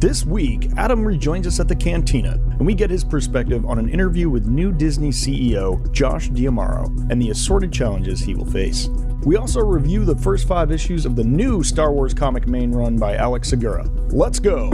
This week, Adam rejoins us at the Cantina, and we get his perspective on an interview with new Disney CEO Josh D'Amaro and the assorted challenges he will face. We also review the first 5 issues of the new Star Wars comic main run by Alex Segura. Let's go!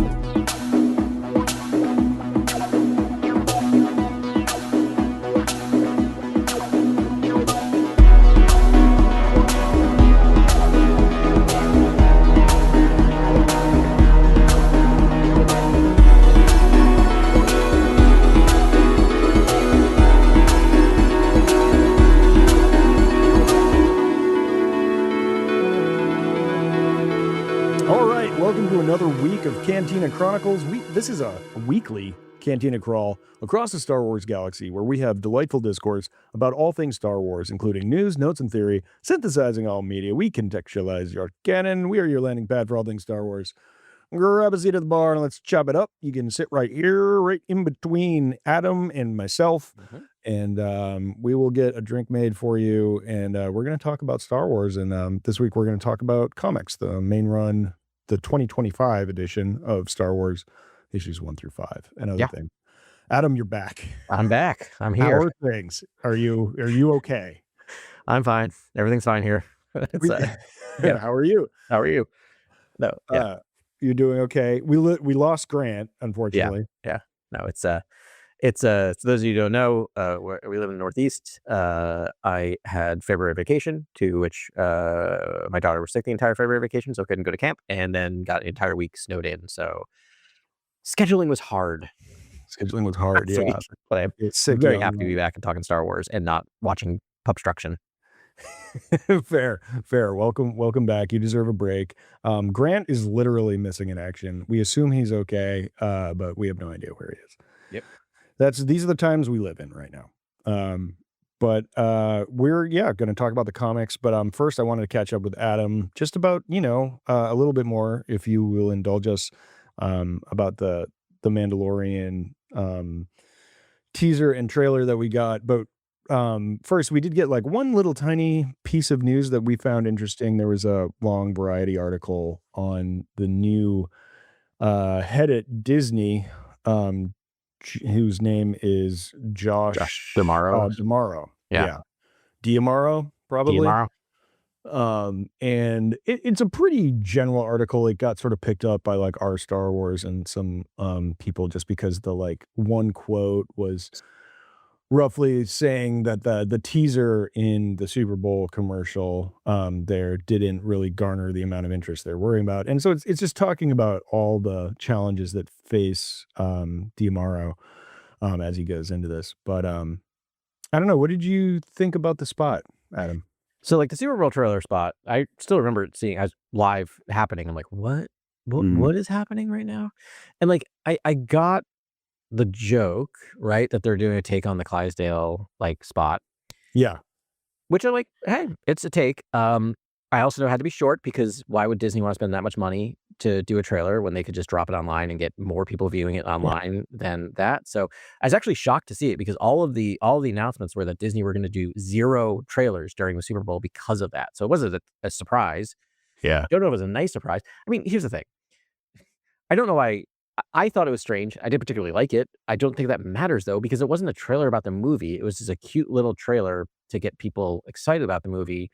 Another week of Cantina Chronicles. This is a weekly Cantina crawl across the Star Wars galaxy where we have delightful discourse about all things Star Wars, including news, notes, and theory, synthesizing all media. We contextualize your canon. We are your landing pad for all things Star Wars. Grab a seat at the bar and let's chop it up. You can sit right here, right in between Adam and myself, and we will get a drink made for you, and we're going to talk about Star Wars, and this week we're going to talk about comics, the main run, the 2025 edition of Star Wars, issues 1 through 5, and other things. Adam, you're back. I'm back. I'm here. How are things? Are you okay? I'm fine. Everything's fine here. How are you? How are you? No. You're doing okay. We lost Grant, unfortunately. Yeah. No, it's so those of you who don't know, we live in the Northeast. I had February vacation, to which my daughter was sick the entire February vacation, so couldn't go to camp, and then got an entire week snowed in. So scheduling was hard. Yeah. But I'm very happy to be back and talking Star Wars and not watching Pubstruction. Fair. Welcome back. You deserve a break. Grant is literally missing in action. We assume he's okay, but we have no idea where he is. Yep. These are the times we live in right now. But we're going to talk about the comics. But first, I wanted to catch up with Adam just about a little bit more, if you will indulge us, about the Mandalorian teaser and trailer that we got. But first, we did get like one little tiny piece of news that we found interesting. There was a long Variety article on the new head at Disney, whose name is Josh D'Amaro. D'Amaro. Yeah. D'Amaro, probably. D'Amaro. And it's a pretty general article. It got sort of picked up by like our Star Wars and some people, just because the like one quote was roughly saying that the teaser in the Super Bowl commercial there didn't really garner the amount of interest they're worrying about. And so it's just talking about all the challenges that face D'Amaro as he goes into this. But I don't know. What did you think about the spot, Adam? So like the Super Bowl trailer spot, I still remember it seeing as live happening. I'm like, what is happening right now? And like I got the joke, right, that they're doing a take on the Clydesdale like spot, which are like, hey, it's a take. I also know it had to be short, because why would Disney want to spend that much money to do a trailer when they could just drop it online and get more people viewing it online than that? So I was actually shocked to see it, because all of the announcements were that Disney were going to do 0 trailers during the Super Bowl because of that. So it wasn't a surprise. Yeah. I don't know if it was a nice surprise. I mean, here's the thing. I don't know why. I thought it was strange. I didn't particularly like it. I don't think that matters, though, because it wasn't a trailer about the movie. It was just a cute little trailer to get people excited about the movie.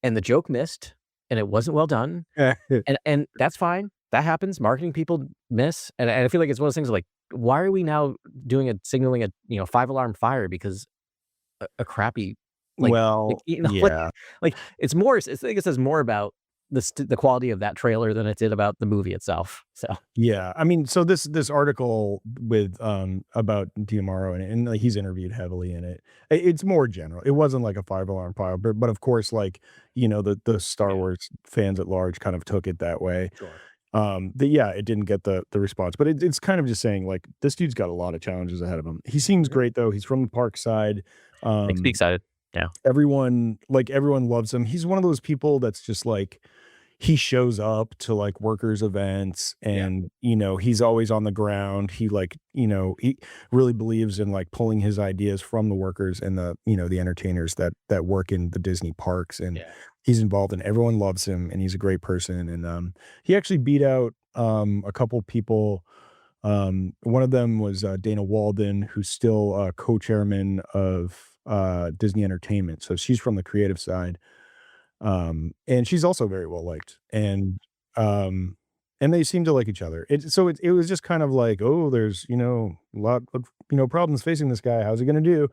And the joke missed, and it wasn't well done. and that's fine. That happens. Marketing people miss. And I feel like it's one of those things like, why are we now signaling a 5-alarm fire because a crappy, like, like it's more, I think it says more about the quality of that trailer than it did about the movie itself. So yeah, I mean, so this article with about D'Amaro and like, he's interviewed heavily in it. It's more general. It wasn't like a 5-alarm fire, but of course, like the Star Wars fans at large kind of took it that way. Sure. It didn't get the response, but it's kind of just saying like this dude's got a lot of challenges ahead of him. He seems great though. He's from the park side. Makes me excited. Yeah, everyone loves him. He's one of those people that's just like, he shows up to like workers events and, he's always on the ground. He he really believes in like pulling his ideas from the workers and the entertainers that work in the Disney parks. And he's involved and everyone loves him and he's a great person. And he actually beat out a couple people. One of them was Dana Walden, who's still co-chairman of Disney Entertainment. So she's from the creative side, and she's also very well liked. Um, and they seem to like each other. It was just kind of like, oh, there's a lot of problems facing this guy. How's he going to do?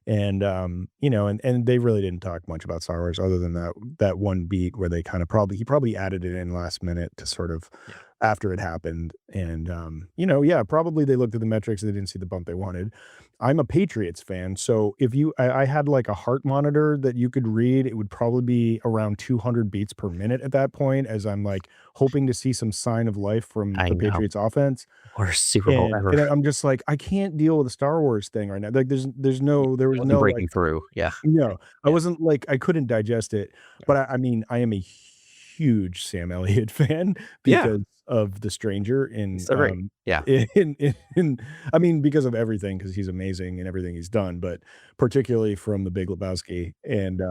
And they really didn't talk much about Star Wars other than that one beat where they kind of he probably added it in last minute to sort of Yeah. after it happened. Yeah, probably they looked at the metrics, they didn't see the bump they wanted. I'm a Patriots fan, so if I had like a heart monitor that you could read, it would probably be around 200 beats per minute at that point, as I'm like hoping to see some sign of life from I the know. Patriots offense. Worst Super Bowl And ever. and I'm just like, I can't deal with the Star Wars thing right now. Like there It was wasn't no like breaking through. Yeah. no, I Yeah. wasn't like I couldn't digest it, Yeah. but I mean, I am a huge Sam Elliott fan Yeah. because of The Stranger It's so great. Yeah. in I mean, because of everything, because he's amazing in everything he's done, but particularly from The Big Lebowski, and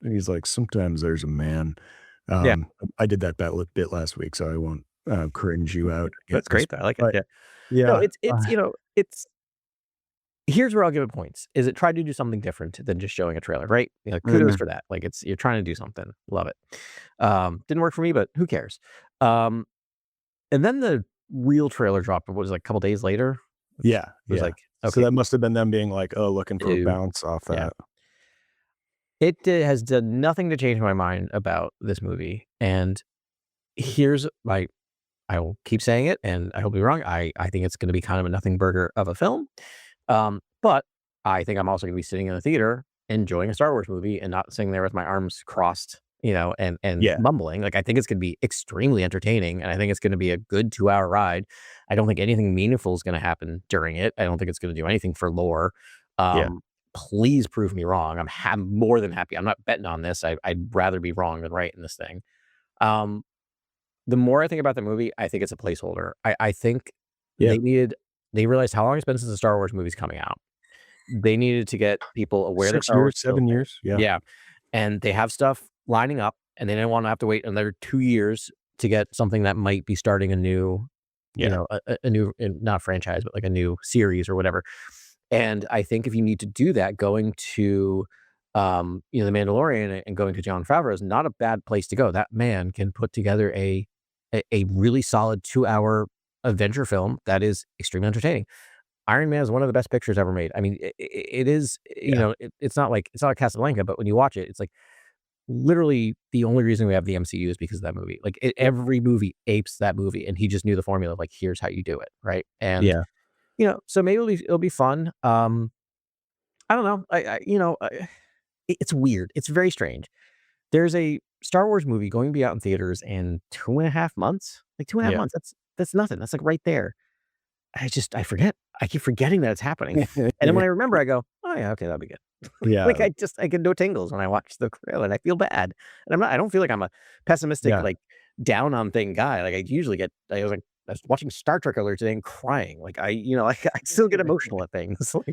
he's like, "Sometimes there's a man." Yeah. I did that bit last week, so I won't, cringe you out again That's this great though. I like it. but Yeah. No, yeah, it's here's where I'll give it points. Is it tried to do something different than just showing a trailer, right? Kudos mhm, for that. Like you're trying to do something. Love it. Didn't work for me, but who cares? Um, and then the real trailer dropped. What was it, like a couple days later? Which yeah, was yeah. like, So okay, that must have been them being like, "Oh, looking for a ew. bounce off Yeah. that." Has done nothing to change my mind about this movie. And here's my I will keep saying it, and I hope to be wrong. I think it's going to be kind of a nothing burger of a film. But I think I'm also going to be sitting in the theater enjoying a Star Wars movie and not sitting there with my arms crossed, and Yeah, mumbling. Like I think it's going to be extremely entertaining, and I think it's going to be a good 2 hour ride. I don't think anything meaningful is going to happen during it. I don't think it's going to do anything for lore. yeah, Please prove me wrong. more than happy. I'm not betting on this. I'd rather be wrong than right in this thing. Um, the more I think about the movie, I think it's a placeholder. I think yeah. they realized how long it's been since the Star Wars movie's coming out. They needed to get people aware that 6 Star Wars years, is still a 7 thing. years, yeah, Yeah, and they have stuff lining up, and they didn't wanna have to wait another 2 years to get something that might be starting a new, yeah, a new not franchise, but like a new series or whatever. And I think if you need to do that, going to, The Mandalorian and going to Jon Favreau is not a bad place to go. That man can put together a really solid 2 hour adventure film that is extremely entertaining. Iron Man is one of the best pictures ever made. I mean, it is, yeah, it's not like Casablanca, but when you watch it, it's like literally the only reason we have the MCU is because of that movie. Like every movie apes that movie, and he just knew the formula of like, here's how you do it, right? And yeah, so maybe it'll be fun. I don't know. It's weird. It's very strange. There's a Star Wars movie going to be out in theaters in 2.5 months. Like 2.5 yeah. months. That's nothing. That's like right there. I forget. I keep forgetting that it's happening. And then when I remember, I go, "Oh, yeah, okay, that'll be good." Yeah, Like, I get no tingles when I watch the trailer, and I feel bad. And I don't feel like I'm a pessimistic, yeah, like, down on thing guy. Like, I usually get I was watching Star Trek earlier today and crying. Like, I still get emotional at things. So,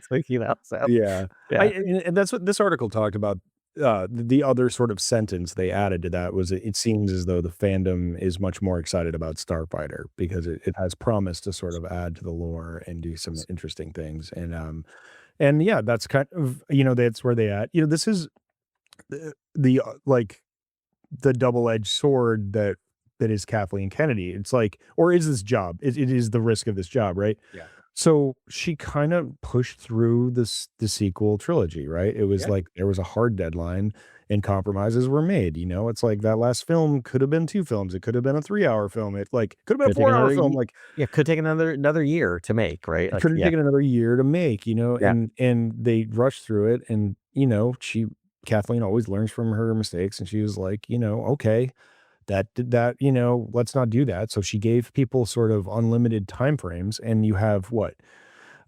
yeah. yeah. And that's what this article talked about. The other sort of sentence they added to that was, "It seems as though the fandom is much more excited about Starfighter because it has promised to sort of add to the lore and do some interesting things." And yeah, that's kind of, that's where they at. This is like the double-edged sword that is Kathleen Kennedy. It's like, or is this job? It is the risk of this job, right? Yeah. So she kind of pushed through the sequel trilogy, right? It was Yeah. like there was a hard deadline and compromises were made. It's like that last film could have been 2 films. It could have been a 3-hour film. It like could have been a Could take 4-hour another film. ye Like Yeah, could take another year to make, right? it Like, could have yeah. taken another year to make, Yeah. and they rushed through it. And, Kathleen always learns from her mistakes. And she was like, okay, that did that, let's not do that. So she gave people sort of unlimited time frames. And you have what?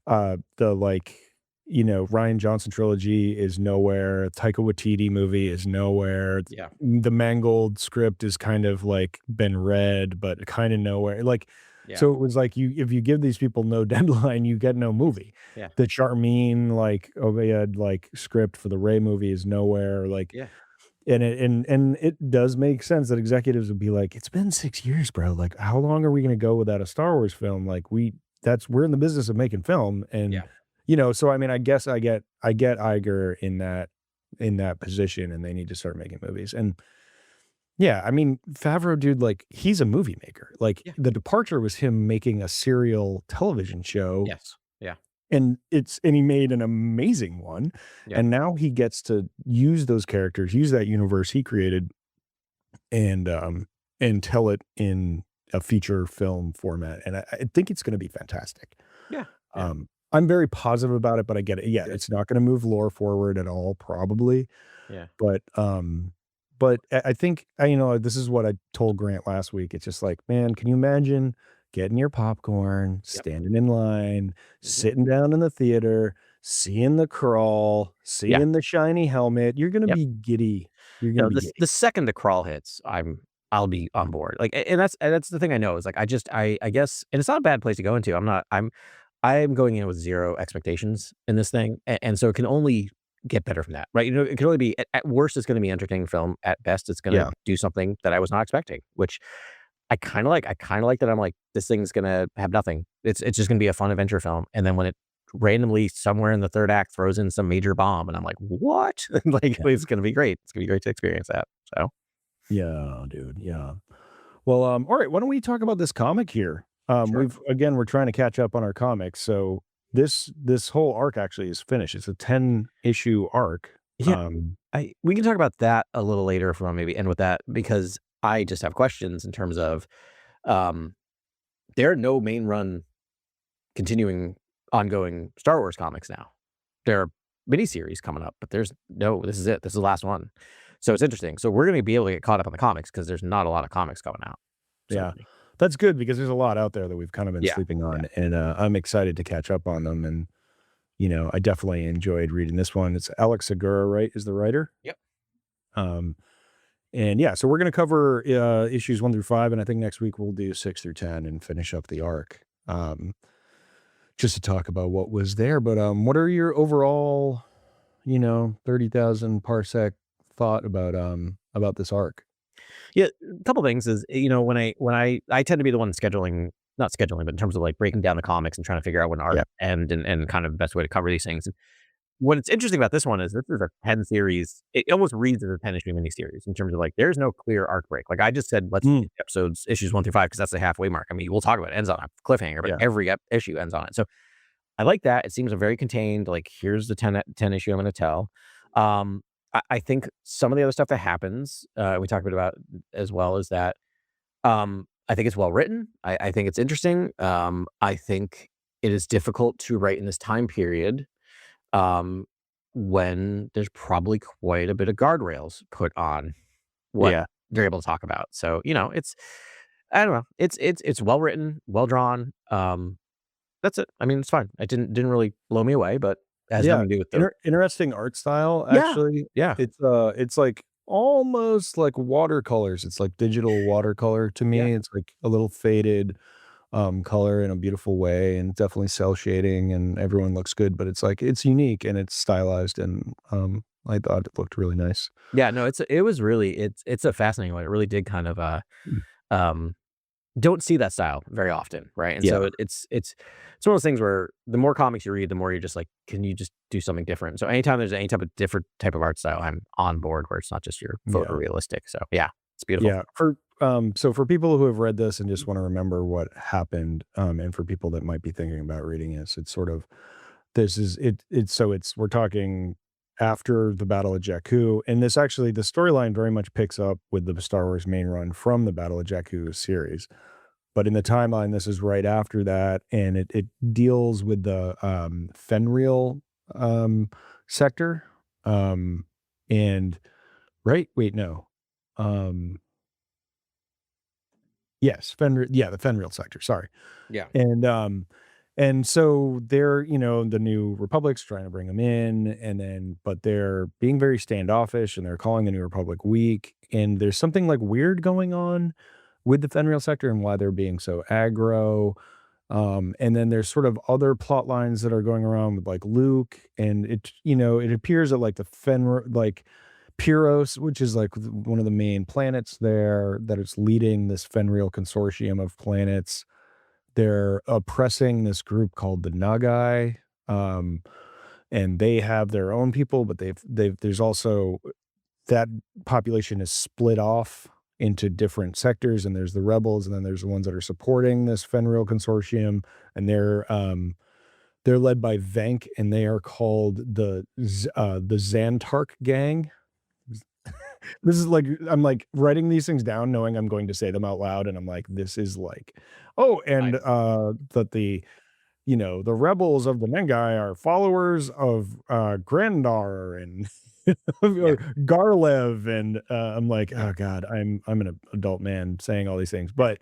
The like, Ryan Johnson trilogy is nowhere. Taika Waititi movie is nowhere. Yeah. The Mangold script is kind of like been read, but kind of nowhere. Like, Yeah. so it was like if you give these people no deadline, you get no movie. Yeah. The Charmine like Obeid like script for the Ray movie is nowhere. Like Yeah. And it does make sense that executives would be like, "It's been 6 years, bro. Like, how long are we gonna go without a Star Wars film? Like, we're in the business of making film." And, Yeah. so I mean, I guess I get Iger in that position, and they need to start making movies. And yeah, I mean, Favreau, dude, like, he's a movie maker. Like, Yeah. the departure was him making a serial television show, Yes. Yeah. and he made an amazing one, Yep. and now he gets to use those characters, use that universe he created, and, and tell it in a feature film format, and I think it's gonna be fantastic. Yeah. Yeah. I'm very positive about it, but I get it. Yeah, Good. it's not gonna move lore forward at all, probably, Yeah. but, I think this is what I told Grant last week. It's just like, "Man, can you imagine getting your popcorn, Yep. standing in line, Mhm. sitting down in the theater, seeing the crawl, Yeah. seeing the shiny helmet?" You're gonna Yep. be giddy. You're gonna No, be the giddy. second the crawl hits, I'll be on board. Like, and that's the thing I know is like I guess, and it's not a bad place to go into. I'm going in with 0 expectations in this thing, and so it can only get better from that, right? It can only be at worst, it's gonna be entertaining film. At best, it's gonna Yeah, do something that I was not expecting, which I kinda like. I kinda like that I'm like, "This thing's gonna have nothing." It's just gonna be a fun adventure film, and then when it randomly somewhere in the 3rd act throws in some major bomb, and I'm like, "What?" Like, yeah. it's gonna be great. It's gonna be great to experience that, so Yeah, dude, yeah. Well, all right, why don't we talk about this comic here? sure. We're trying to catch up on our comics, so this whole arc actually is finished. It's a 10-issue arc. Yeah, I we can talk about that a little later if we wanna maybe end with that, because I just have questions in terms of, um, there are no main run continuing ongoing Star Wars comics now. There are miniseries coming up, but there's no this is it. This is the last one. So it's interesting. So we're gonna be able to get caught up on the comics because there's not a lot of comics coming out, Yeah. certainly. That's good because there's a lot out there that we've kinda been Yeah, sleeping yeah. on, and, I'm excited to catch up on them, and, I definitely enjoyed reading this one. It's Alex Segura, right, is the writer? Yep. Um, and yeah, so we're gonna cover, issues 1 through 5, and I think next week we'll do 6 through 10 and finish up the arc, just to talk about what was there. But, what are your overall, 30,000 parsec thought about this arc? Yeah, a couple things is, when I tend to be the one scheduling, not scheduling, but in terms of like breaking down the comics and trying to figure out when arcs Yeah. end, and kind of the best way to cover these things. What's interesting about this one is this is a 10 series. It almost reads as a 10-issue miniseries in terms of, like, there's no clear arc break. Like, I just said, let's Mm, do episodes, issues 1 through 5 because that's the halfway mark. I mean, we'll talk about it. It ends on a cliffhanger, but yeah. every issue ends on it. So I like that. It seems a very contained, like, here's the 10 issue I'm gonna tell. Um, I think some of the other stuff that happens, we talked a bit about as well, is that, I think it's well written. I think it's interesting. I think it is difficult to write in this time period, um, when there's probably quite a bit of guardrails put on what Yeah. they're able to talk about. So, it's I don't know. It's well written, well drawn. That's it. I mean, it's fine. It didn't really blow me away, but it has Yeah. nothing to do with the Interesting art style, yeah, actually. yeah, It's like almost like watercolors. It's like digital watercolor to yeah, me. It's like a little faded, color in a beautiful way, and definitely cell shading, and everyone looks good, but it's like it's unique and it's stylized, and, I thought it looked really nice. yeah. No, it was really it's a fascinating one. It really did kind of Mm. um don't see that style very often, right? And Yeah. so it's one of those things where the more comics you read, the more you're just like, can you just do something different? So anytime there's any type of different type of art style, I'm on board where it's not just your Yeah. photorealistic. So yeah, it's beautiful. Yeah, so for people who have read this and just wanna remember what happened, and for people that might be thinking about reading this, it's sort of this is it's so it's we're talking after the Battle of Jakku, and the storyline very much picks up with the Star Wars main run from the Battle of Jakku series. But in the timeline, this is right after that, and it deals with the, Fenrir, um, sector, and right? Wait, no. Um Yes, the Fenrir sector, sorry. Yeah. And, so they're, the New Republic's trying to bring them in, and then but they're being very standoffish, and they're calling the New Republic weak, and there's something, like, weird going on with the Fenrir sector and why they're being so aggro, and then there's sort of other plot lines that are going around with, like, Luke, and it appears that, like, the Fenrir like, Pyros, which is like one of the main planets there, that is leading this Fenrir consortium of planets. They're oppressing this group called the Nagai, um, and they have their own people, but there's also that population is split off into different sectors, and there's the rebels, and then there's the ones that are supporting this Fenrir consortium, and they're led by Venk, and they are called the Xantark Gang. This is like I'm like writing these things down knowing I'm going to say them out loud, and I'm like, this is like, oh, and Nice. that the rebels of the Nengai are followers of Grandar and Yeah. or Garlev, and I'm like, Yeah. oh god, I'm an adult man saying all these things, but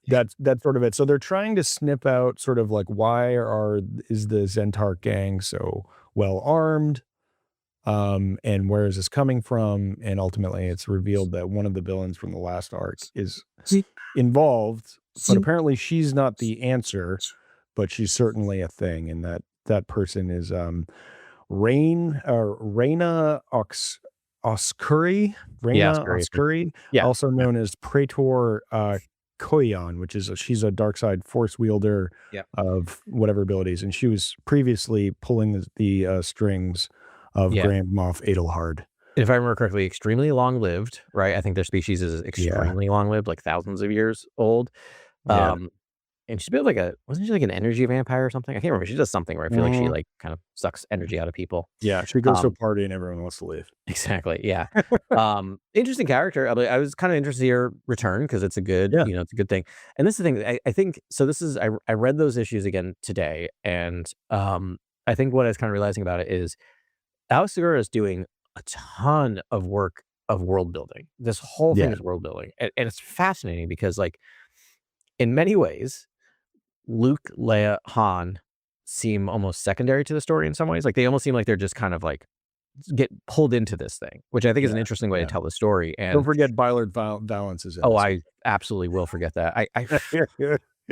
that's sort of it. So they're trying to snip out sort of like is the Zentark gang so well armed, and where is this coming from? And ultimately, it's revealed that one of the villains from the last arc is involved, but apparently she's not the answer, but she's certainly a thing, and that person is Reina Oscuri, Yeah, Reina scary. Oscuri, Yeah. also Yeah. known as Praetor Koyan, which is she's a dark side force wielder Yeah. of whatever abilities, and she was previously pulling the strings of Yeah. Grand Moff Adelhard. If I remember correctly, extremely long-lived, right? I think their species is Yeah, extremely long-lived, like thousands of years old. yeah. Um, and she's a bit like wasn't she like an energy vampire or something? I can't remember. She does something where I feel like she Mhm. like kind of sucks energy out of people. Yeah, she goes to a Um, party and everyone wants to leave. exactly. Yeah. Interesting character. I was kind of interested to see her return because it's a good, Yeah, it's a good thing. And this is the thing. I think so. I read those issues again today, and I think what I was kind of realizing about it is Alex Segura is doing a ton of work of world building. This whole thing yeah, is world building, and it's fascinating because, like, in many ways, Luke, Leia, Han seem almost secondary to the story in some ways. Like, they almost seem like they're just kind of like get pulled into this thing, which I think is yeah, an interesting way to yeah. tell the story. Don't And forget Valance is in oh, this I one. absolutely will forget that. I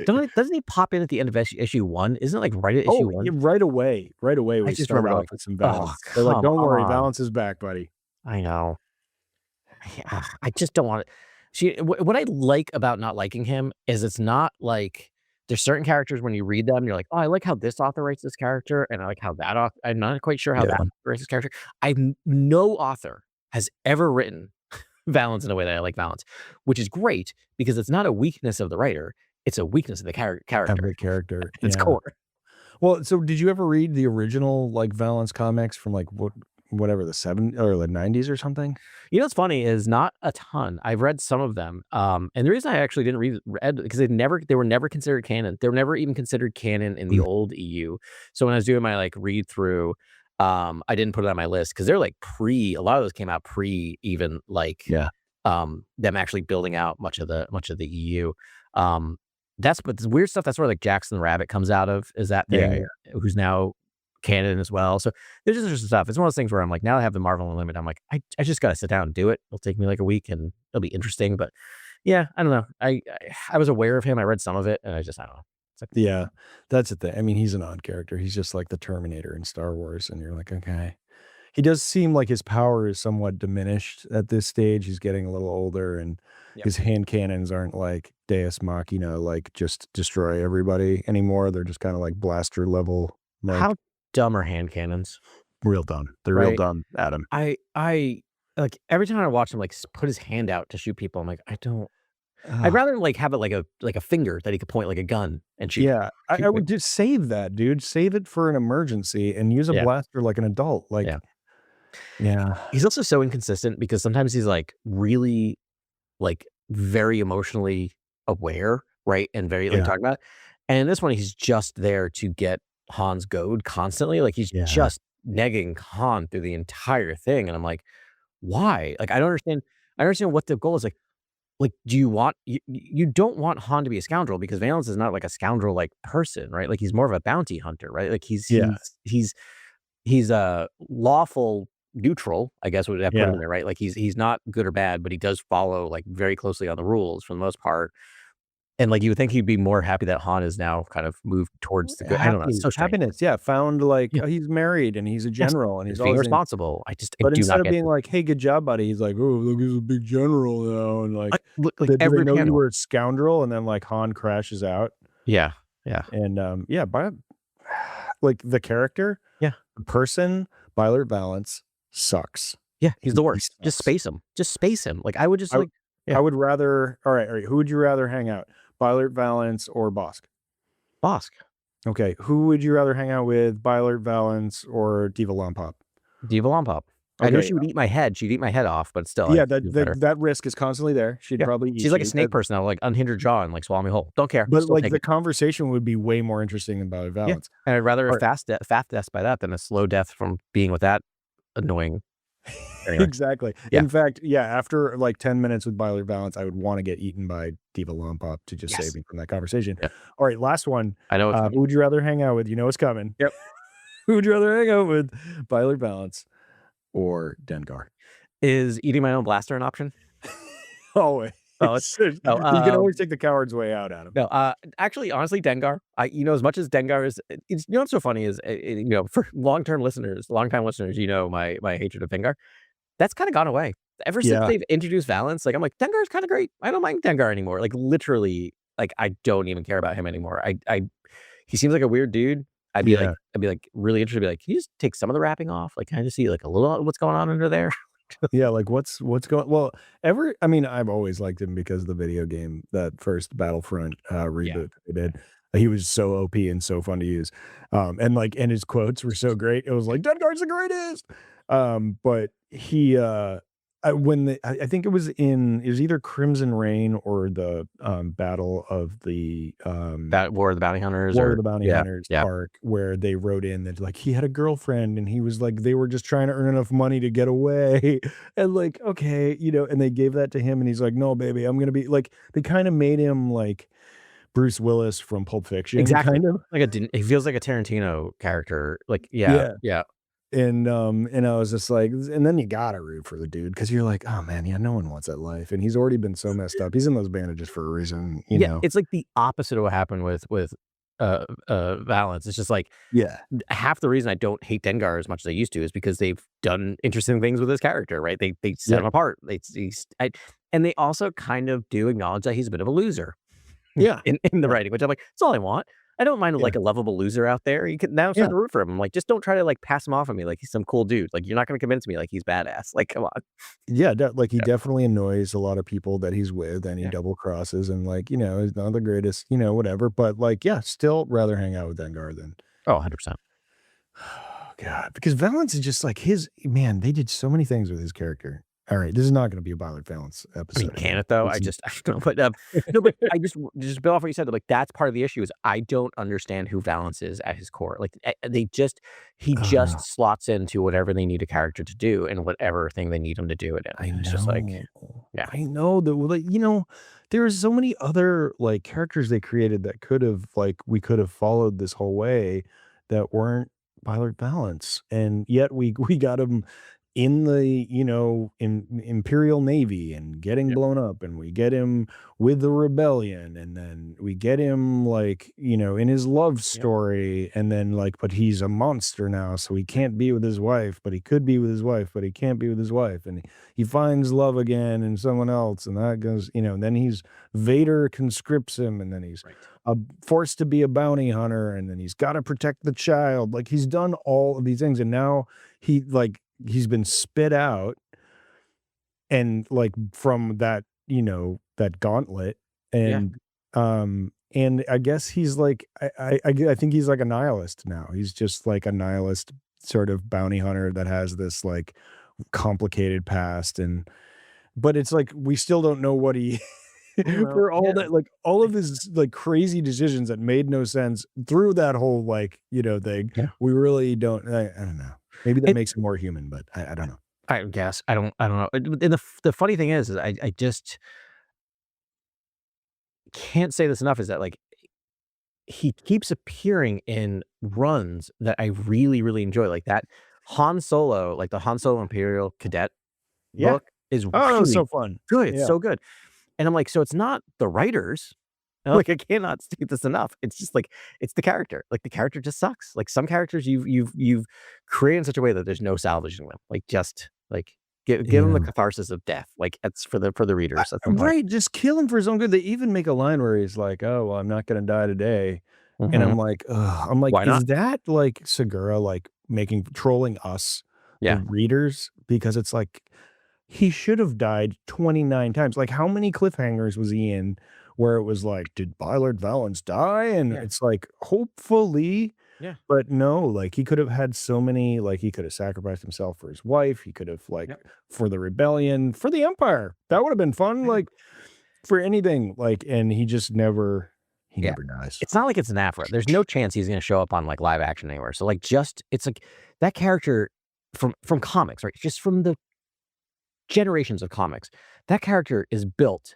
doesn't he pop in at the end of issue one? Isn't it like right at issue Oh, yeah, one? right away, I we just start remember off going, with some oh, Valance. They're like, come "Don't worry, on. Valance is back, buddy." I know. I just don't want it. What I like about not liking him is it's not like there's certain characters when you read them, you're like, "Oh, I like how this author writes this character, and I like how that author I'm not quite sure how that Yeah, author writes this character." No author has ever written Valance in a way that I like Valance, which is great because it's not a weakness of the writer, it's a weakness of the have character the character, at its yeah. core. Well, so did you ever read the original, like, Valance comics from, like, whatever, the the '90s or something? You know what's funny is not a ton. I've read some of them, and the reason I actually didn't read because they were never considered canon. They were never even considered canon in the Mm, old EU. So when I was doing my like read through, I didn't put it on my list because they're like pre. A lot of those came out pre even like yeah, them actually building out much of the EU. Um, that's but the weird stuff. That's where like Jackson the Rabbit comes out of. Is that yeah, thing yeah. who's now canon as well. So there's just interesting stuff. It's one of those things where I'm like, now I have the Marvel Unlimited. I'm like, I just gotta sit down and do it. It'll take me like a week and it'll be interesting. But yeah, I don't know. I was aware of him. I read some of it, and I don't know. It's like, Yeah, that's the thing. I mean, he's an odd character. He's just like the Terminator in Star Wars, and you're like, "Okay." He does seem like his power is somewhat diminished at this stage. He's getting a little older, and yep. his hand cannons aren't like Deus Machina, like just destroy everybody anymore. They're just kind of like blaster level, How like dumb are hand cannons, real dumb. They're real right? dumb, Adam. I like every time I watch him like put his hand out to shoot people, I'm like, I don't. I'd Ugh. rather like have it like a finger that he could point like a gun and shoot Yeah, I people. would just save that, dude. Save it for an emergency and use a Yeah, blaster like an adult. yeah. Like, yeah, He's also so inconsistent because sometimes he's like really like, very emotionally aware, right, and very, like, yeah, talking about it, and in this one, he's just there to get Han's goad constantly, like, he's yeah, just negging Han through the entire thing, and I'm like, "Why?" Like, I don't understand what the goal is, do you want you don't want Han to be a scoundrel because Valance is not, like, a scoundrel-like person, right? Like, he's more of a bounty hunter, right? Like, yeah, he's a lawful neutral, I guess would I put him yeah, in there, right? Like he's not good or bad, but he does follow like very closely on the rules for the most part. And, like, you would think he'd be more happy that Han is now kind of moved towards the good. I don't know, it's Happy so strange. happiness, yeah, found, like, Yeah. he's married and he's a Yes. general and he's He's all being these things, responsible. I but do instead not of get being this. like, "Hey, good job, buddy," he's like, "Oh, look, he's a big general now," and, like, Look, like, "Do they every know you panel. were a scoundrel?" And then, like, Han crashes out, Yeah, yeah, and, yeah, like, the character, yeah, the person, Beilert Valance sucks. yeah, he's the He worst. Just sucks. space him. Just space him. Like, I would just, I like yeah, I would rather alright, who would you rather hang out? Beilert Valance or Bosk? Bosk, Okay, who would you rather hang out with, Beilert Valance or Diva Lompop? Diva Lompop. I know Okay, she would eat my head. She'd eat my head off, but still, yeah, I'd that do that better. that risk is constantly there. She'd Yeah. probably She's eat like a you. snake person that'll, like, unhinge her jaw and, like, swallow me whole. Don't care. But, Still like, take the it. conversation would be way more interesting than Beilert Yeah. Valance. And I'd rather a Alright, fast death by that than a slow death from being with that annoying anyway. exactly. Yeah. In fact, yeah, after, like, 10 minutes with Beilert Valance, I would wanna get eaten by Diva Lompop to just save Yes. me from that conversation. Yeah. Alright, last one. I know it's coming. Who would you rather hang out with? You know it's coming. Yep. Who would you rather hang out with? Beilert Valance or Dengar? Is eating my own blaster an option? Always. Oh, it's no, You can always take the coward's way out, Adam. no, actually, honestly, Dengar. As much as Dengar is, it's what's so funny is, for long-time listeners, my hatred of Dengar. That's kinda gone away. Ever since Yeah, they've introduced Valance, like, I'm like, "Dengar's kinda great. I don't mind Dengar anymore." Like, literally, like, I don't even care about him anymore. He seems like a weird dude. yeah. I'd be, like, really interested to be like, "Can you just take some of the wrapping off? Like, can I just see, like, a little of what's going on under there?" Yeah, like, what's going well, I mean, I've always liked him because of the video game, that first Battlefront, Yeah. reboot they did. He was so OP and so fun to use. And his quotes were so great. It was like, "Dengar's the greatest!" But he, when I think it was either Crimson Reign or the, Battle of the, That War of the Bounty Hunters War of or the Bounty yeah, Hunters yeah, arc where they wrote in that, like, he had a girlfriend and he was like, they were just trying to earn enough money to get away. And like, okay, and they gave that to him and he's like, "No, baby, I'm gonna be like," they kind of made him like Bruce Willis from Pulp Fiction, exactly. kind of. He feels like a Tarantino character. Like, yeah, Yeah. yeah, And I was just like, and then you gotta root for the dude because you're like, oh man, yeah, no one wants that life. And he's already been so messed up. He's in those bandages for a reason, you yeah. know. It's like the opposite of what happened with Valance. It's just like Yeah. half the reason I don't hate Dengar as much as I used to is because they've done interesting things with his character, right? They set Yeah. him apart. And they also kind of do acknowledge that he's a bit of a loser Yeah. in the Yeah. writing, which I'm like, it's all I want. I don't mind Yeah. like a lovable loser out there. You can now I'm Yeah. starting to root for him. I'm like, just don't try to like pass him off on me like he's some cool dude. Like you're not gonna convince me like he's badass. Like, come on. Yeah, like, he Yeah. definitely annoys a lot of people that he's with, and he Yeah. double crosses, and, like, he's not the greatest, whatever, but, like, yeah, still rather hang out with Dengar than Oh, 100%. God, because Valance is just, like, they did so many things with his character. Alright, this is not gonna be a Beilert Valance I mean, episode can anymore. it though? This is I don't know, but, no, but I just build off what you said, like, that's part of the issue is I don't understand who Valance is at his core. Like, he just Ugh, slots into whatever they need a character to do and whatever thing they need him to do it in. I And it's just like, know. yeah, I know that, well, like, there are so many other, like, characters they created that we could have followed this whole way that weren't Violet Valance, and yet we got him in the, in Imperial Navy and getting yeah, blown up, and we get him with the rebellion, and then we get him, like, in his love yep, story, and then, like, but he's a monster now, so he can't be with his wife, but he could be with his wife, but he can't be with his wife, and he finds love again in someone else, and that goes, and then he's Vader conscripts him, and then he's right. forced to be a bounty hunter, and then he's got to protect the child. Like, he's done all of these things, and now he's been spit out, and, like, from that gauntlet, Yeah, and I guess he's like, I think he's like a nihilist now. He's just like a nihilist sort of bounty hunter that has this, like, complicated past, but it's like we still don't know what he well, for all yeah, that, like, all of his, like, crazy decisions that made no sense through that whole, like, thing. yeah. We really don't, I don't know. Maybe that And makes him more human, but I don't know. I guess I don't know. And the funny thing is I just can't say this enough is that like he keeps appearing in runs that I really, really enjoy, like that Han Solo, like the Han Solo Imperial Cadet Yeah. book is Oh, that was really so fun. good, it's Yeah. so good, and I'm like, so it's not the writers, Like, I cannot state this enough. It's just like it's the character. Like, the character just sucks. Like, some characters you've created in such a way that there's no salvaging them. Like, just, like, give them the Yeah. catharsis of death. Like, it's for the readers at some point. Right, just kill him for his own good. They even make a line where he's like, "Oh, well, I'm not gonna die today." And Mhm. I'm like, "Ugh." I'm like, Why not? "Is that, like, Segura, like, making trolling us, the Yeah. readers?" Because it's like, he should have died 29 times. Like, how many cliffhangers was he in where it was like, "Did Beilert Valance die?" And Yeah. it's like, hopefully, Yeah. but no, like, he could have had so many like, he could have sacrificed himself for his wife, he could have, like, Yep. for the rebellion, for the empire. That would have been fun, Yeah. like, for anything, like, and he Yeah. never dies. It's not like it's an Afra. There's no chance he's gonna show up on, like, live action anywhere. So, like, just it's like that character from comics, right? Just from the generations of comics, that character is built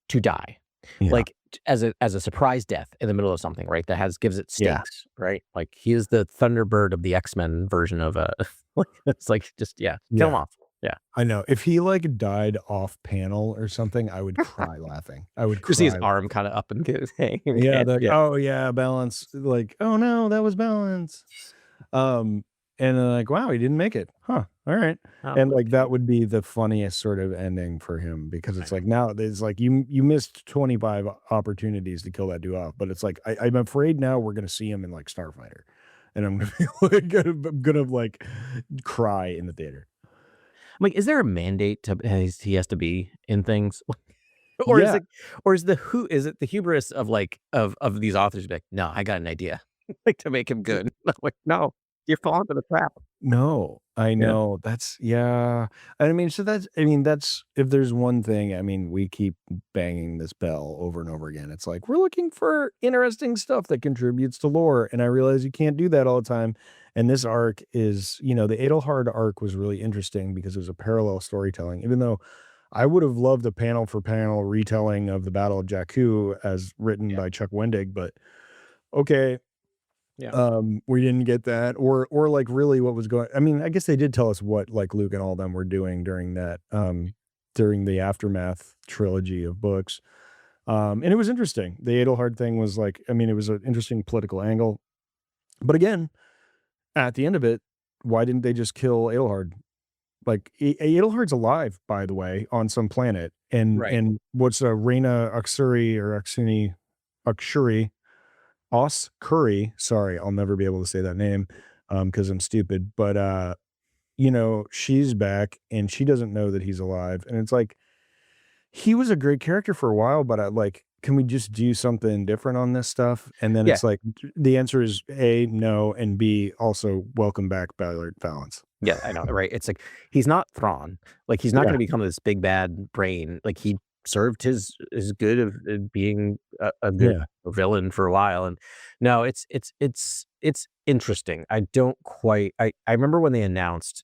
to die. Yeah, Like, t as a surprise death in the middle of something, right? That has gives it yeah, stakes, right? Like, he is the Thunderbird of the X-Men version of, like, it's like, just yeah, kill him yeah. off. Yeah. I know. If he, like, died off panel or something, I would cry laughing. I would Just see his cry arm laughing. kinda up and hanging. Yeah, like, Yeah. "Oh, yeah, balance." Like, "Oh, no, that was balance." Um, and then like, "Wow, he didn't make it. Huh, alright." Oh, And, like, that okay. would be the funniest sort of ending for him because I it's know. like, now it's like you missed 25 opportunities to kill that dude off, but it's like, I'm afraid now we're gonna see him in, like, Starfighter, and I'm gonna be, like, I'm gonna, like, cry in the theater. I'm like, is there a mandate to he has to be in things? Or is Yeah. it is it the hubris of, like, of these authors be like, "No, I got an idea," like, to make him good. I'm like, "No, you're falling for the trap." No, I Yeah. know. That's yeah. I mean, so that's if there's one thing, I mean, we keep banging this bell over and over again. It's like, we're looking for interesting stuff that contributes to lore, and I realize you can't do that all the time. And this arc is, the Edelhard arc was really interesting because it was a parallel storytelling, even though I would have loved a panel for panel retelling of the Battle of Jakku as written Yeah. by Chuck Wendig, but okay, Yeah. we didn't get that or like really what was going I mean, I guess they did tell us what like Luke and all them were doing during that during the Aftermath trilogy of books. And it was interesting. The Edelhard thing was like I mean, it was an interesting political angle. But again, at the end of it, why didn't they just kill Edelhard? Like Edelhard's alive, by the way, on some planet. Right. And what's Reina Uxuri or Uxuni Uxuri Oss Curry, sorry, I'll never be able to say that name, because 'cause I'm stupid, but, she's back, and she doesn't know that he's alive, and it's like, he was a great character for a while, but I like, can we just do something different on this stuff? And then Yeah. it's like, the answer is A, no, and B, also, welcome back, Beilert Valance. Yeah, I know, right? It's like, he's not Thrawn. Like, he's not Yeah, gonna become this big bad brain. Like, he served his good of being a good yeah, villain for a while, and no, it's interesting. I don't quite I remember when they announced,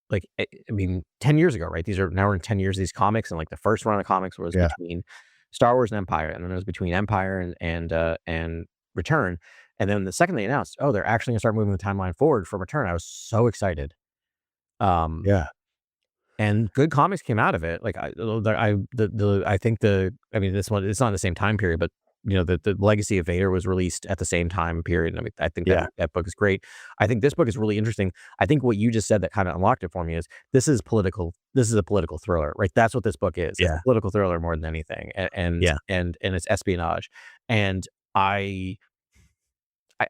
like, I mean, 10 years ago, right? These are now we're in 10 years of these comics, and, like, the first run of comics was yeah, between Star Wars and Empire, and then it was between Empire and Return, and then the second they announced, "Oh, they're actually gonna start moving the timeline forward for Return," I was so excited. Um, yeah, and good comics came out of it. Like I think I mean this one it's not in the same time period, but the Legacy of Vader was released at the same time period. And I mean I think yeah, that book is great. I think this book is really interesting. I think what you just said that kind of unlocked it for me is this is a political thriller, right? That's what this book is. It's a yeah, political thriller more than anything. yeah, And it's espionage. And I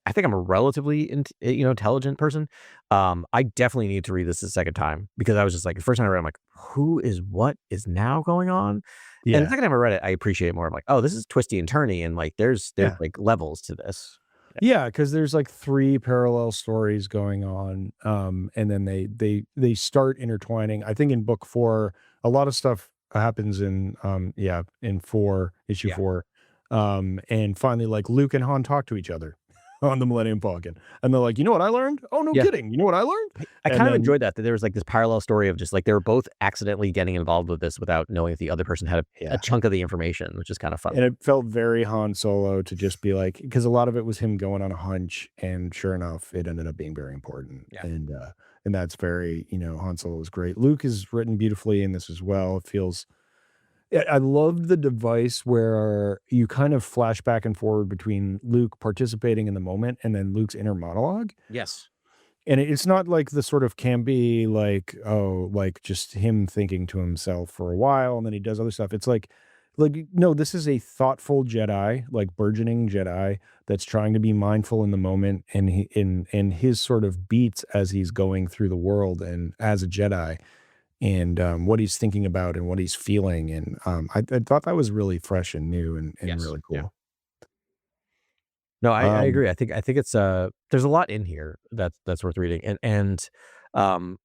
I think I'm a relatively intelligent person. I definitely need to read this a second time because I was just like the first time I read it, I'm like, who is what is now going on? And the yeah, second time I read it, I appreciate it more. I'm like, oh, this is twisty and turny, and like there's yeah. like levels to this. Yeah, because there's, like, 3 parallel stories going on, and then they start intertwining. I think in book 4, a lot of stuff happens in 4, issue Yeah. 4, and finally, like, Luke and Han talk to each other on the Millennium Falcon, and they're like, "You know what I learned? Oh, no Yeah. kidding. You know what I learned?" I And kind of then enjoyed that there was like this parallel story of just like they were both accidentally getting involved with this without knowing if the other person had a yeah. chunk of the information, which is kind of fun. And it felt very Han Solo to just be like because a lot of it was him going on a hunch, and sure enough, it ended up being very important, Yeah. and that's very Han Solo was great. Luke is written beautifully in this as well. It feels I loved the device where you kind of flash back and forward between Luke participating in the moment and then Luke's inner monologue. Yes. And it's not like the sort of campy, like, oh, like just him thinking to himself for a while and then he does other stuff. It's like, no, this is a thoughtful Jedi, like burgeoning Jedi that's trying to be mindful in the moment and and his sort of beats as he's going through the world and as a Jedi and what he's thinking about and what he's feeling. And I thought that was really fresh and new and Yes. really Yeah. cool. No, I Um, agree. I think it's there's a lot in here that's worth reading. And um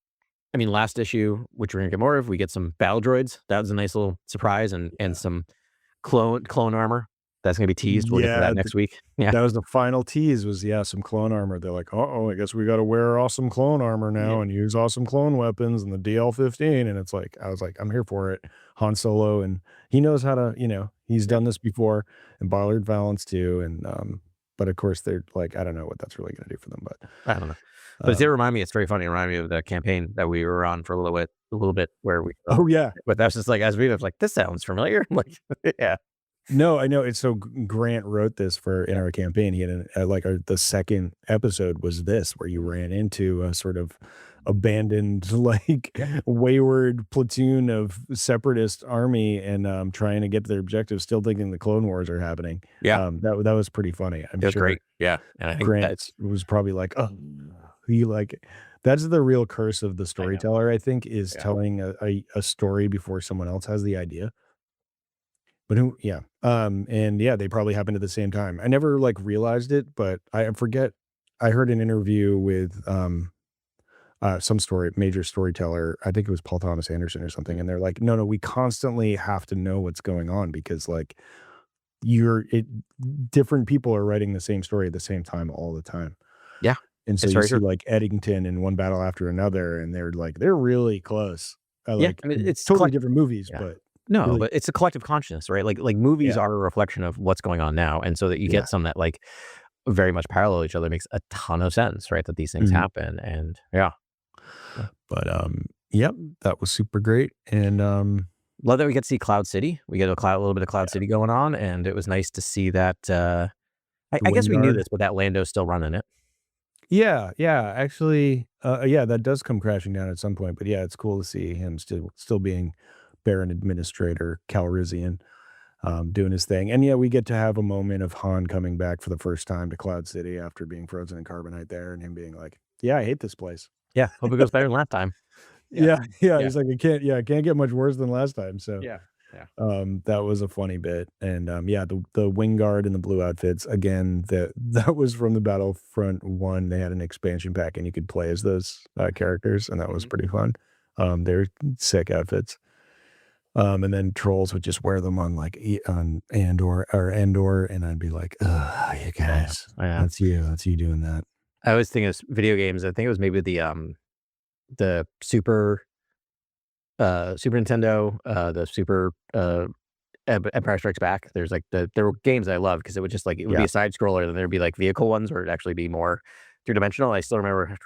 I mean, last issue, which we're gonna get more of, we get some battle droids. That was a nice little surprise, and yeah. some clone armor. That's gonna be teased. We'll get to that Yeah, next week. Yeah. that was the final tease was, yeah, some clone armor. They're like, "Uh-oh, I guess we gotta wear awesome clone armor Yeah. now and use awesome clone weapons and the DL-15," and it's like I was like, "I'm here for it." Han Solo, and he knows how to, he's Yep. done this before, and Beilert Valance too, and, but of course, they're like, I don't know what that's really gonna do for them, but, I don't know. But it did um remind me, it's very funny, it reminded me of the campaign that we were on for a little bit where we Oh, yeah. but that's just like as we was like, "This sounds familiar." I'm like, yeah. No, I know, it's so Grant wrote this for in Yeah. our campaign. He had like, the second episode was this, where you ran into a sort of abandoned, like, Yeah. wayward platoon of separatist army and, trying to get to their objectives, still thinking the Clone Wars are happening. Yeah. That was pretty funny. I'm It was sure great. Yeah. And I think that Grant was probably like, "Oh," he like that's the real curse of the I know. storyteller, I think, is Yeah. telling a story before someone else has the idea. But who yeah, and yeah, they probably happened at the same time. I never, like, realized it, but I forget I heard an interview with, some major storyteller, I think it was Paul Thomas Anderson or something, Mhm. and they're like, "No, no, we constantly have to know what's going on because, like, you're it different people are writing the same story at the same time all the time." Yeah. And so It's you very see, true. like, Eddington in one battle after another, and they're like, they're really close. Yeah. Like, I mean, it's totally different movies, yeah. but No, really but it's a collective consciousness, right? Like movies yeah, are a reflection of what's going on now, and so that you yeah. get some that like very much parallel each other makes a ton of sense, right? That these things Mhm. happen, and yeah, yeah. But, yep, that was super great, and, Love that we get to see Cloud City. We get a little bit of Cloud yeah, City going on, and it was nice to see that. the I guess we knew Wingard. this, but that Lando's still running it. Yeah, yeah, actually, yeah, that does come crashing down at some point, but yeah, it's cool to see him still being Baron Administrator Calrissian, doing his thing, and yeah, we get to have a moment of Han coming back for the first time to Cloud City after being frozen in carbonite there, and him being like, "Yeah, I hate this place." Yeah, hope it goes better than last time. Yeah, Yeah, yeah, yeah, he's like, "It can't get much worse than last time," so yeah, yeah. that was a funny bit, and, yeah, the Wingard and the blue outfits, again, that was from the Battlefront 1, they had an expansion pack, and you could play as those, characters, and that was Mhm. pretty fun. They're sick outfits. And then trolls would just wear them on, like, on Andor, and I'd be like, "Ugh, you Yeah, guys, yeah. that's you doing that." I always think of video games. I think it was maybe the Super Nintendo, the Super Empire Strikes Back. There were games I loved because it would just like it would be Yeah. a side scroller, and there'd be like vehicle ones where it'd actually be more three dimensional. I still remember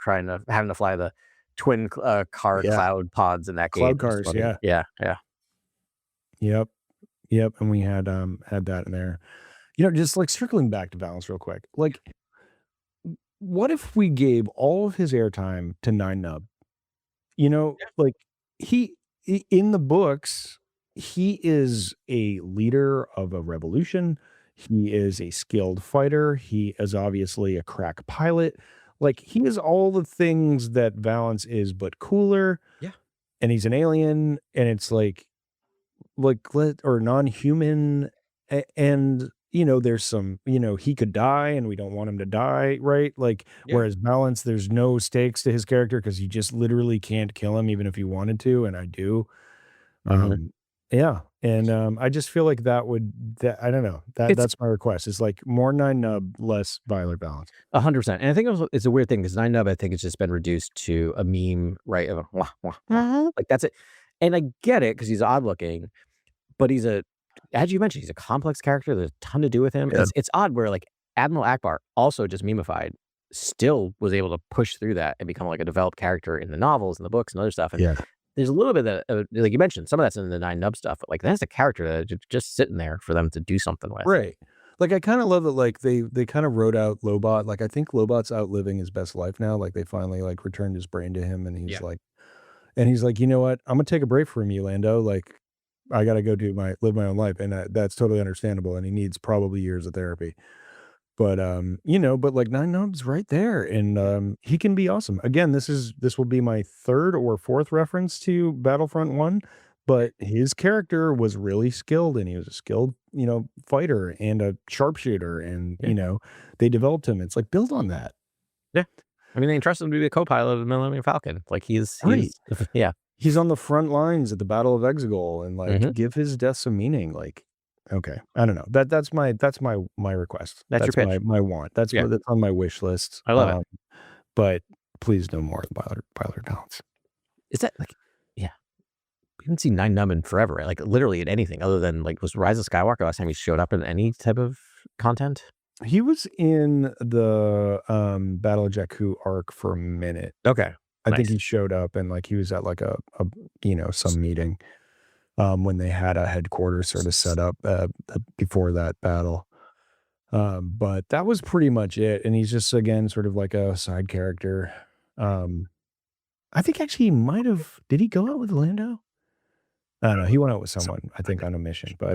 having to fly the twin car Yeah. cloud pods in that game. Cloud It was cars, funny. yeah. Yeah, yeah, Yep, yep, and we had that in there. Just, like, circling back to Balance real quick, like, what if we gave all of his airtime to Nine Nub? Like, he in the books, he is a leader of a revolution. He is a skilled fighter. He is obviously a crack pilot. Like, he is all the things that Valance is, but cooler, yeah, and he's an alien, and it's like, let or non-human, and, there's some he could die, and we don't want him to die, right? Like, yeah. whereas Balance, there's no stakes to his character because you just literally can't kill him even if you wanted to, and I do. hmm Um, yeah, and, I just feel like that I don't know, It's that's my request, is, like, more Nine Nub, less Violet Balance. 100%, and I think it's a weird thing because Nine Nub, I think it's just been reduced to a meme, right? Of a wah, wah, wah. Like that's it, and I get it because he's odd looking, but as you mentioned, he's a complex character. There's a ton to do with him. Yeah. It's odd where like Admiral Akbar, also just memeified, still was able to push through that and become like a developed character in the novels and the books and other stuff. And Yeah. there's a little bit that, like you mentioned, some of that's in the Nine Nub stuff, but like that's a character that just sitting there for them to do something with. Right. Like, I kinda love that, like, they kinda wrote out Lobot. Like, I think Lobot's outliving his best life now. Like, they finally, like, returned his brain to him, and Yeah. he's like, "You know what? Imma take a break from you, Lando. Like, I gotta go live my own life," and, that's totally understandable, and he needs probably years of therapy. But, but, like, Nine Nubs right there, and, he can be awesome. Again, this will be my 3rd or 4th reference to Battlefront 1, but his character was really skilled, and he was a skilled, fighter and a sharpshooter, and, Yeah. they developed him. It's like, build on that. Yeah. I mean, they entrusted him to be the co-pilot of the Millennium Falcon. Like Right. he's yeah. He's on the front lines at the Battle of Exegol, and, like, Mhm. give his death some meaning, like, okay, I don't know. That's my request. That's your That's my pitch. my want. Yeah. That's on my wish list, I love it. but please no more Beilert Valance. Is that like yeah. We haven't seen Nine Numb in forever, right? Like literally in anything other than like was Rise of Skywalker last time he showed up in any type of content? He was in the, Battle of Jakku arc for a minute. Okay. I think Nice. he showed up and, like, he was at, like, some meeting, when they had a headquarters sort of set up, before that battle. But that was pretty much it, and he's just, again, sort of like a side character. Um, I think actually he might have did he go out with Lando? I don't know, he went out with So someone, I think, on a mission, but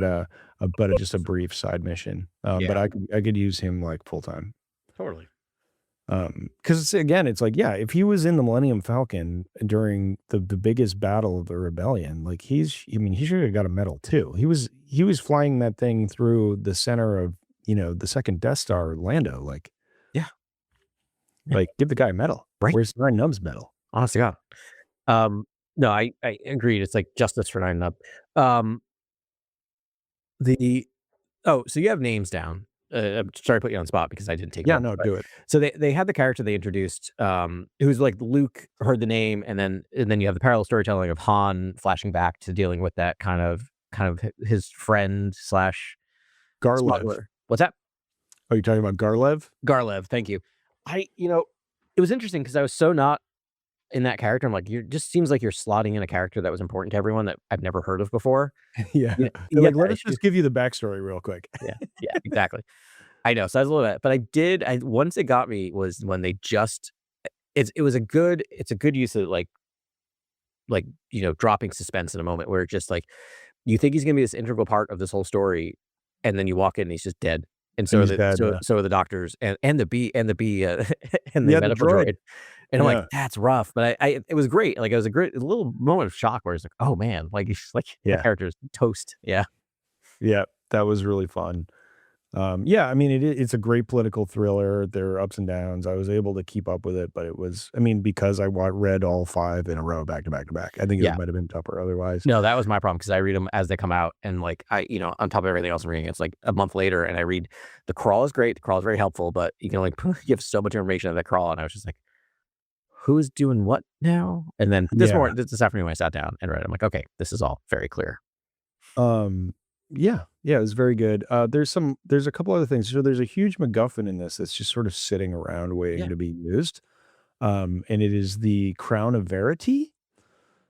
just a brief side mission. But yeah, I could use him, like, full time. totally. 'Cause again, it's like, yeah, if he was in the Millennium Falcon during the biggest battle of the rebellion, like, he should have got a medal too. He was flying that thing through the center of, the 2nd Death Star, Lando, Yeah. Yeah. give the guy a medal. Right. Where's Nine Nub's medal? Honest to God. No, I agreed. It's like justice for Nine Nub. Um, the oh, so you have names down. I'm sorry to put you on the spot because I didn't take Yeah, notes, no, but do it. so they had the character they introduced, who's like Luke heard the name, and then you have the parallel storytelling of Han flashing back to dealing with that kind of his friend slash Garlev. smuggler. What's that? Are you talking about Garlev? Garlev. Thank you. It was interesting because I was so not in that character. I'm like, you just seems like you're slotting in a character that was important to everyone that I've never heard of before. Yeah. You They're you get like, "Let that us issue? just give you the backstory real quick." Yeah, yeah, exactly. I know, so I was a little bit but I once it got me was when they just it's a good use of, dropping suspense in a moment where it's just, like, you think he's gonna be this integral part of this whole story, and then you walk in and he's just dead, and And he's dead, yeah. so are the doctors and the bee, and the Yeah, the medical droid. droid, and I'm like, Yeah. "That's rough," but I it was great, like, it was a little moment of shock where it's like, "Oh, man," like, it's like, that Yeah. character is toast, yeah. Yeah, that was really fun. Yeah, I mean, it's a great political thriller. There are ups and downs. I was able to keep up with it, but it was, I mean, because read all 5 in a row, back to back to back. I think it Yeah. might have been tougher otherwise. No, that was my problem because I read them as they come out, and, like, on top of everything else I'm reading, it's, like, a month later, and I read the crawl is great, the crawl is very helpful, but you can only give so much information in that crawl, and I was just like, "Who's doing what now?" And then Yeah. this afternoon when I sat down and read it, I'm like, "Okay, this is all very clear." Um, yeah, yeah, it was very good. There's a couple other things. So there's a huge MacGuffin in this that's just sort of sitting around waiting Yeah. to be used. And it is the Crown of Verity.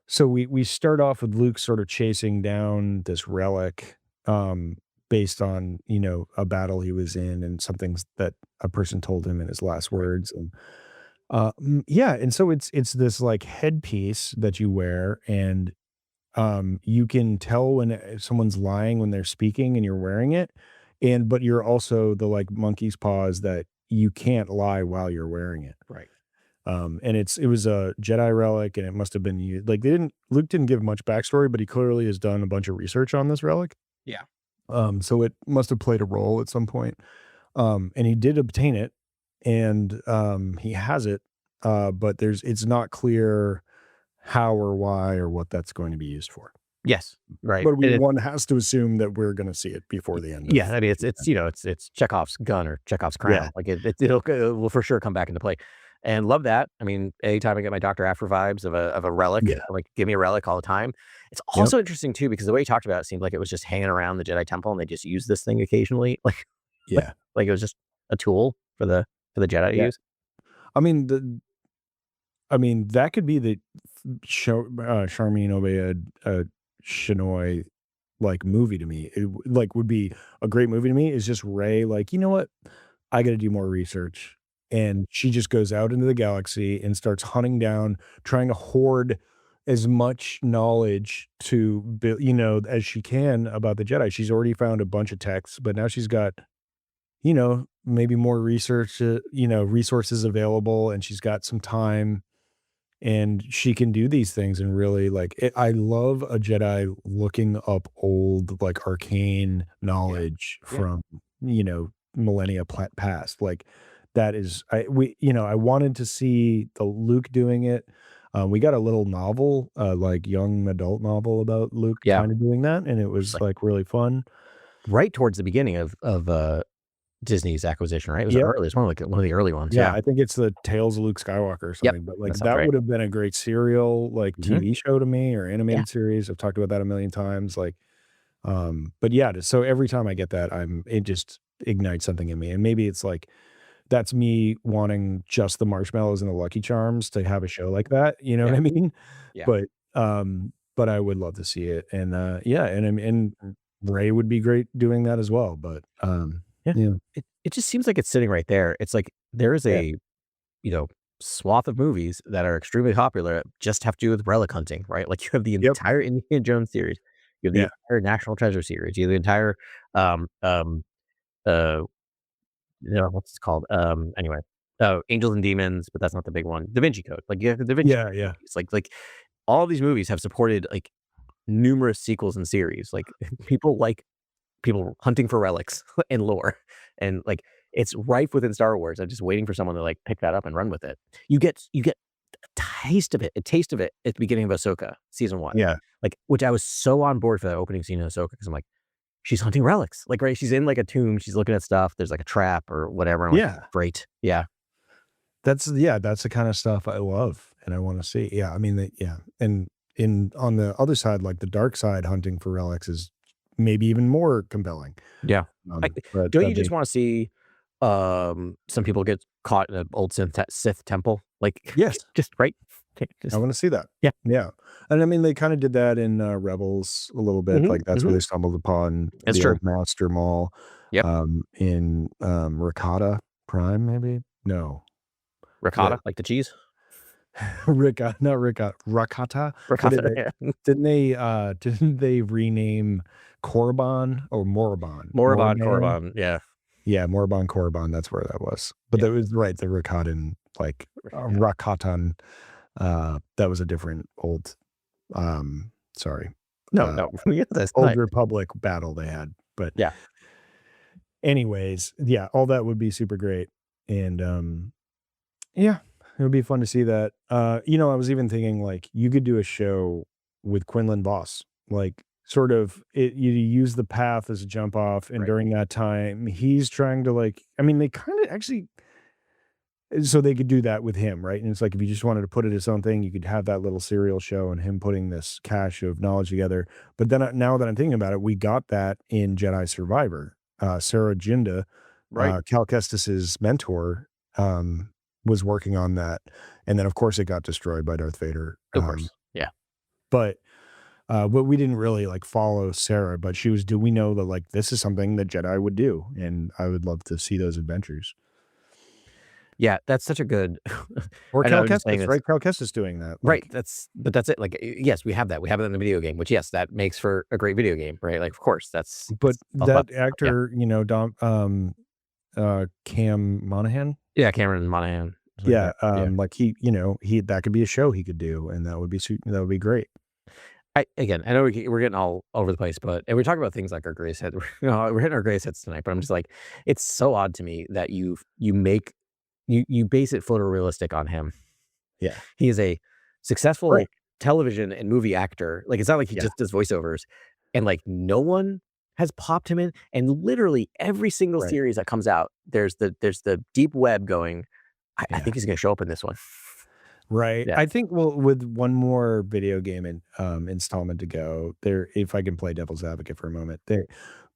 So we start off with Luke sort of chasing down this relic, based on, a battle he was in and some things that a person told him in his last Right. words. And yeah, and so it's this like headpiece that you wear, and you can tell when someone's lying when they're speaking and you're wearing it, but you're also the like monkey's paws that you can't lie while you're wearing it. Right. And it was a Jedi relic, and it must have been used. Like, Luke didn't give much backstory, but he clearly has done a bunch of research on this relic. Yeah. So it must have played a role at some point. And he did obtain it, and he has it. But it's not clear how or why or what that's going to be used for. Yes. Right. But And one has to assume that we're going to see it before the end yeah, of. I mean, it's Chekhov's gun or Chekhov's Yeah. crown. Like, it will for sure come back into play. And love that. I mean, anytime I get my Dr. Aphra vibes of a relic, Yeah. I'm like, give me a relic all the time. It's Yep. also interesting too, because the way he talked about it seemed like it was just hanging around the Jedi Temple and they just use this thing occasionally. Yeah. Like it was just a tool for the Jedi to Yeah. use. I mean, that could be the Charmin Obeid Chinoy like movie to me. Like would be a great movie to me is just Ray like, you know what? I got to do more research. And she just goes out into the galaxy and starts hunting down, trying to hoard as much knowledge to build, as she can about the Jedi. She's already found a bunch of texts, but now she's got, maybe more research, resources available, and she's got some time and she can do these things and really like it, I love a Jedi looking up old like arcane Yeah. knowledge Yeah. from millennia past. Like that is I wanted to see the Luke doing it. We got a little novel, like young adult novel about Luke Yeah. kind of doing that, and it Just was like like really fun. right towards the beginning of Disney's acquisition, right? It was Yep. early. It's one of the early ones. Yeah, Yeah. I think it's the Tales of Luke Skywalker or Yep. something, but, like, That sounds that right. would have been a great serial, like, Mhm. TV show to me or Yeah. animated series. I've talked about that a million times, like, but yeah, so every time I get that, it just ignites something in me, and maybe it's like, that's me wanting just the marshmallows and the Lucky Charms to have a show like that, you know what Yeah. I mean? Yeah. But I would love to see it, and, yeah, and Ray would be great doing that as well, but, Yeah. yeah. It just seems like it's sitting right there. It's like there is Yeah. a, you know, swath of movies that are extremely popular that just have to do with relic hunting, right? Like you have the Yep. entire Indiana Jones series, you have the Yeah. entire National Treasure series, you have the entire um um uh what's it called? Anyway. Oh, Angels and Demons, but that's not the big one. Da Vinci Code. Like you have the Da Vinci Yeah, Code yeah. movies. Like all these movies have supported like numerous sequels and series. Like people hunting for relics and lore. And like it's rife within Star Wars. I'm just waiting for someone to like pick that up and run with it. You get a taste of it at the beginning of Ahsoka season 1. Yeah. Like which I was so on board for that opening scene in Ahsoka because I'm like, she's hunting relics. Like right, she's in like a tomb, she's looking at stuff, there's like a trap or whatever. I'm like, Yeah. great. Yeah. That's the kind of stuff I love and I wanna see. Yeah, I mean, yeah, and on the other side, like, the dark side hunting for relics is maybe even more compelling. Yeah. I But don't you that'd just be wanna see, some people get caught in an old Sith temple? Like, yes, just right? I Just wanna see that. yeah. Yeah, and I mean, they kinda did that in, Rebels a little bit, Mhm, like, that's where mhm. they stumbled upon It's the true. old Master Mall, Yep. in, Rakata Prime, maybe? No, Ricotta, the like the cheese? Not Ricotta, Rakata? What did Ricotta, they yeah. didn't they rename Korriban or Morriban? Moribond Morriban? Korriban, yeah. Yeah, Morriban, Korriban, that's where that was. But Yeah. that was right, the Rakatan, like, Yeah. Rakatan, that was a different sorry, No, uh, no. Yeah, that's Old nice. Republic battle they had. But Yeah. anyways, yeah, all that would be super great. And, yeah, it would be fun to see that. I was even thinking like you could do a show with Quinlan Voss, like sort of you use the path as a jump off, and Right. during that time, he's trying to like, I mean, they kind of actually, so they could do that with him, right? And it's like if you just wanted to put it as own thing, you could have that little serial show and him putting this cache of knowledge together. But then now that I'm thinking about it, we got that in Jedi Survivor. Sarah Jinda, Right. Cal Kestis's mentor, was working on that, and then of course it got destroyed by Darth Vader. Of course. Yeah. But we didn't really like follow Sarah, but she was. Do we know that like this is something that Jedi would do, and I would love to see those adventures. Yeah, that's such a good Or I know Cal I'm just saying Kestis, this right? Cal Kestis doing that, right, like, that's it, like, yes, we have that, we have it in the video game, which, yes, that makes for a great video game, right? Like, of course, but that's all about that yeah. actor, Dom, Cam Monahan, Yeah, Cameron Monaghan, something yeah, like that, yeah. like he that could be a show he could do, and that would be great. I know we're getting all over the place, but and we're talking about things like our greatest hits. We're hitting our greatest hits tonight, but I'm just like, it's so odd to me that you base it photorealistic on him. Yeah, He is a right, successful television and movie actor. Like, it's not like he yeah, just does voiceovers, and, like, no one has popped him in, and literally every single right, series that comes out, there's the deep web going, I yeah. think he's gonna show up in this one. Right. Yeah, I think well, with one more video game installment to go, there if I can play devil's advocate for a moment, they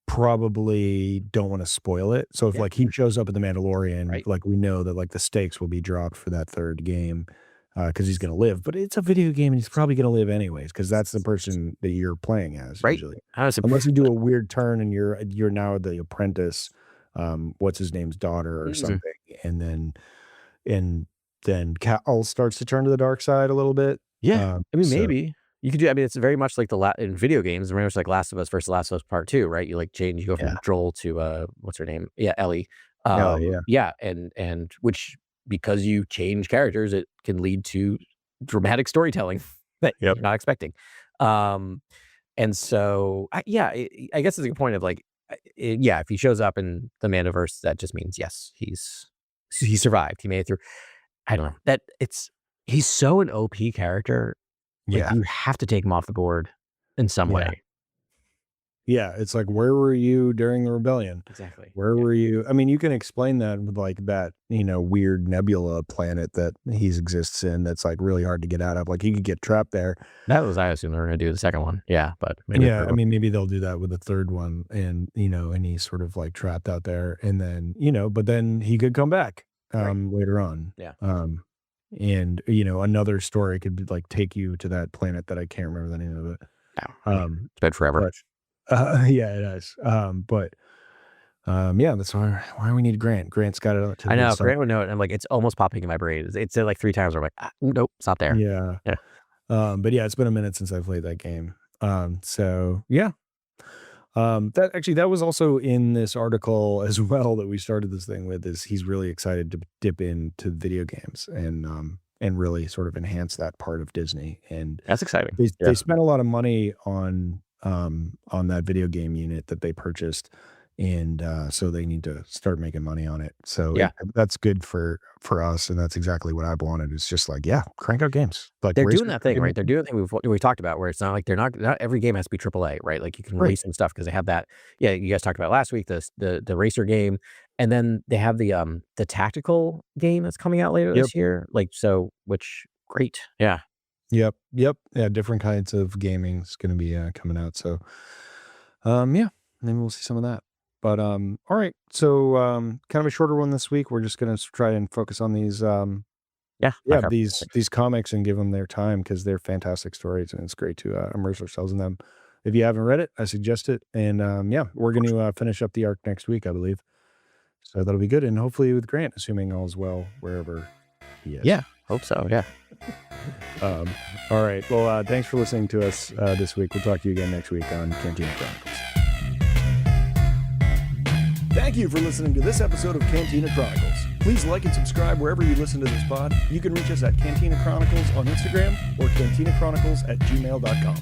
probably don't want to spoil it. So if yeah, like he shows up in The Mandalorian, right. like we know that like the stakes will be dropped for that third game. because he's going to live. But it's a video game, and he's probably going to live anyways because that's the person that you're playing as Right? usually. Honestly, Unless you do a weird turn and you're now the apprentice, what's his name's daughter or something, and then Cal starts to turn to the dark side a little bit. yeah. I mean, So maybe you could do. I mean, it's very much like in video games, very much like Last of Us versus Last of Us Part 2, right? You like change, you go yeah, from Joel to what's her name? Yeah, Ellie. yeah, Yeah, and which because you change characters, it can lead to dramatic storytelling that yep, you're not expecting. Um, and so I guess it's a good point of like, yeah, if he shows up in the Mandoverse, that just means yes, he survived. He made it through. I don't know that he's so an OP character. Like yeah. you have to take him off the board in some Yeah. way. Yeah, it's like, where were you during the rebellion? Exactly. Where were you? I mean, you can explain that with like that, weird nebula planet that he exists in that's like really hard to get out of. Like he could get trapped there. That was I assume they were gonna do the second one. Yeah, but maybe the Yeah, third I one. mean, maybe they'll do that with the third one and, and he's sort of like trapped out there and then, but then he could come back Right. later on. Yeah. And another story could be like take you to that planet that I can't remember the name of it. No, I mean, it's been forever. But yeah, it is. But yeah, that's why we need Grant. Grant's got it to I the know, side. Grant would know it. I'm like, it's almost popping in my brain. It's said like 3 times where I'm like, nope, stop there. Yeah. Yeah. But yeah, it's been a minute since I played that game. So yeah. That was also in this article as well that we started this thing with is he's really excited to dip into video games and really sort of enhance that part of Disney. And That's exciting. they Yeah. spent a lot of money on that video game unit that they purchased. And so they need to start making money on it. So Yeah. that's good for us, and that's exactly what I've wanted. It's just like, yeah, crank out games. Like They're race doing that thing, right? They're doing the thing we talked about where it's not like not every game has to be AAA, right? Like you can Right. release some stuff because they have that. Yeah, you guys talked about last week, the racer game, and then they have the tactical game that's coming out later Yep. this year. Like so, which great. Yeah. Yep. Yeah, different kinds of gaming is going to be coming out. So, yeah, maybe we'll see some of that. But all right. So, kind of a shorter one this week. We're just going to try and focus on these Yeah. these comics and give them their time because they're fantastic stories and it's great to immerse ourselves in them. If you haven't read it, I suggest it. And yeah, we're going to finish up the arc next week, I believe. So that'll be good, and hopefully with Grant, assuming all's well wherever he is. Yeah. Hope so. Yeah. All right. Well, thanks for listening to us this week. We'll talk to you again next week on Cantina Chronicles. Thank you for listening to this episode of Cantina Chronicles. Please like and subscribe wherever you listen to this pod. You can reach us at Cantina Chronicles on Instagram or cantinachronicles@gmail.com.